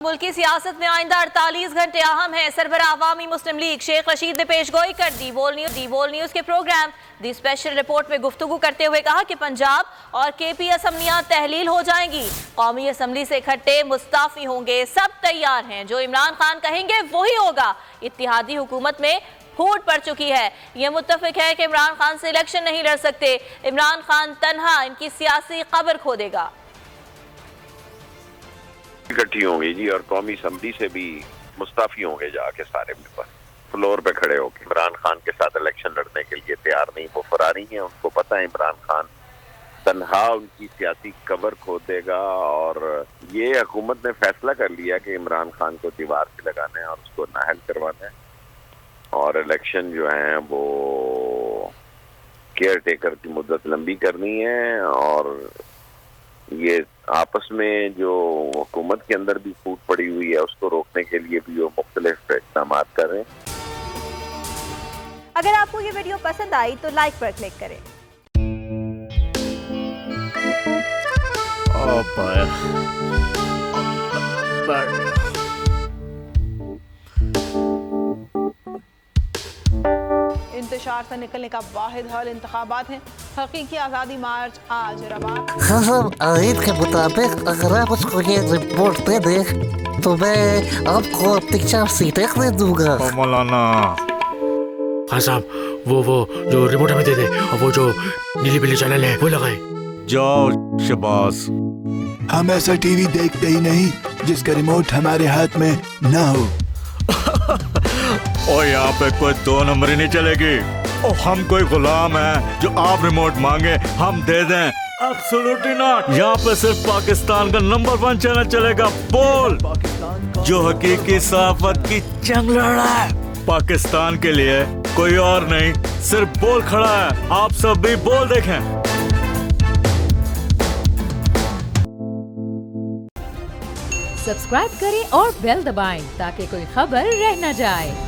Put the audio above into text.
मुल्क की सियासत में आइंदा 48 घंटे अहम है। सरबराह अवामी मुस्लिम लीग शेख रशीद ने पेशगोई कर दी। बोल न्यूज के प्रोग्राम दी स्पेशल रिपोर्ट में गुफ्तगू करते हुए कहा कि पंजाब और केपी असम्बलियां तहलील हो जाएंगी। कौमी असम्बली से इकट्ठे मुस्ताफी होंगे, सब तैयार हैं। जो इमरान खान कहेंगे वही होगा। इत्तेहादी हुकूमत में फूट पड़ चुकी है। ये मुत्तफिक है कि इमरान खान से इलेक्शन नहीं लड़ सकते। इमरान खान तन्हा इनकी सियासी कब्र खोदेगा। इकट्ठी होंगी जी और कौमी असम्बली से भी मुस्ताफी होंगे जाके सारे मेंबर फ्लोर पे खड़े होकर इमरान खान के साथ इलेक्शन लड़ने के लिए तैयार नहीं। वो फरारी हैं, उनको पता है इमरान खान तन्हा उनकी सियासी कब्र खोदेगा। और ये हुकूमत ने फैसला कर लिया कि इमरान खान को दीवार से लगाना है और उसको नाहल करवाना है और इलेक्शन जो है वो केयर टेकर की मुद्दत लंबी करनी है। और ये आपस में जो हुकूमत के अंदर भी फूट पड़ी हुई है उसको रोकने के लिए भी वो मुख्तलिफ इक़दाम कर रहे हैं। अगर आपको ये वीडियो पसंद आई तो लाइक पर क्लिक करें। इंतशार से निकलने का वाहिद हल इंतखाबात हैं। हकीकी आज़ादी मार्च आज रवा। खबर आयत के मुताबिक अगर आप उसको ये रिपोर्ट दे दें तो मैं आपको अपनी 4 सीटें खरीद दूंगा। मौलाना हाँ साहब, वो जो रिमोट हमें दे दे और वो जो नीली पीली चैनल है वो लगाए। जाओ शबास। हम ऐसा टीवी देखते ही नहीं जिसका रिमोट हमारे हाथ में ना हो। और यहाँ पे कोई 2 नंबर ही नहीं चलेगी। और हम कोई गुलाम है जो आप रिमोट मांगे हम दे दें? Absolutely not. यहाँ पे सिर्फ पाकिस्तान का नंबर 1 चैनल चलेगा, बोल, जो हकीकी सहाफत की जंग लड़ रहा है। पाकिस्तान के लिए कोई और नहीं, सिर्फ बोल खड़ा है। आप सब भी बोल देखें। सब्सक्राइब करें और बेल दबाएं ताकि कोई खबर रह न जाए।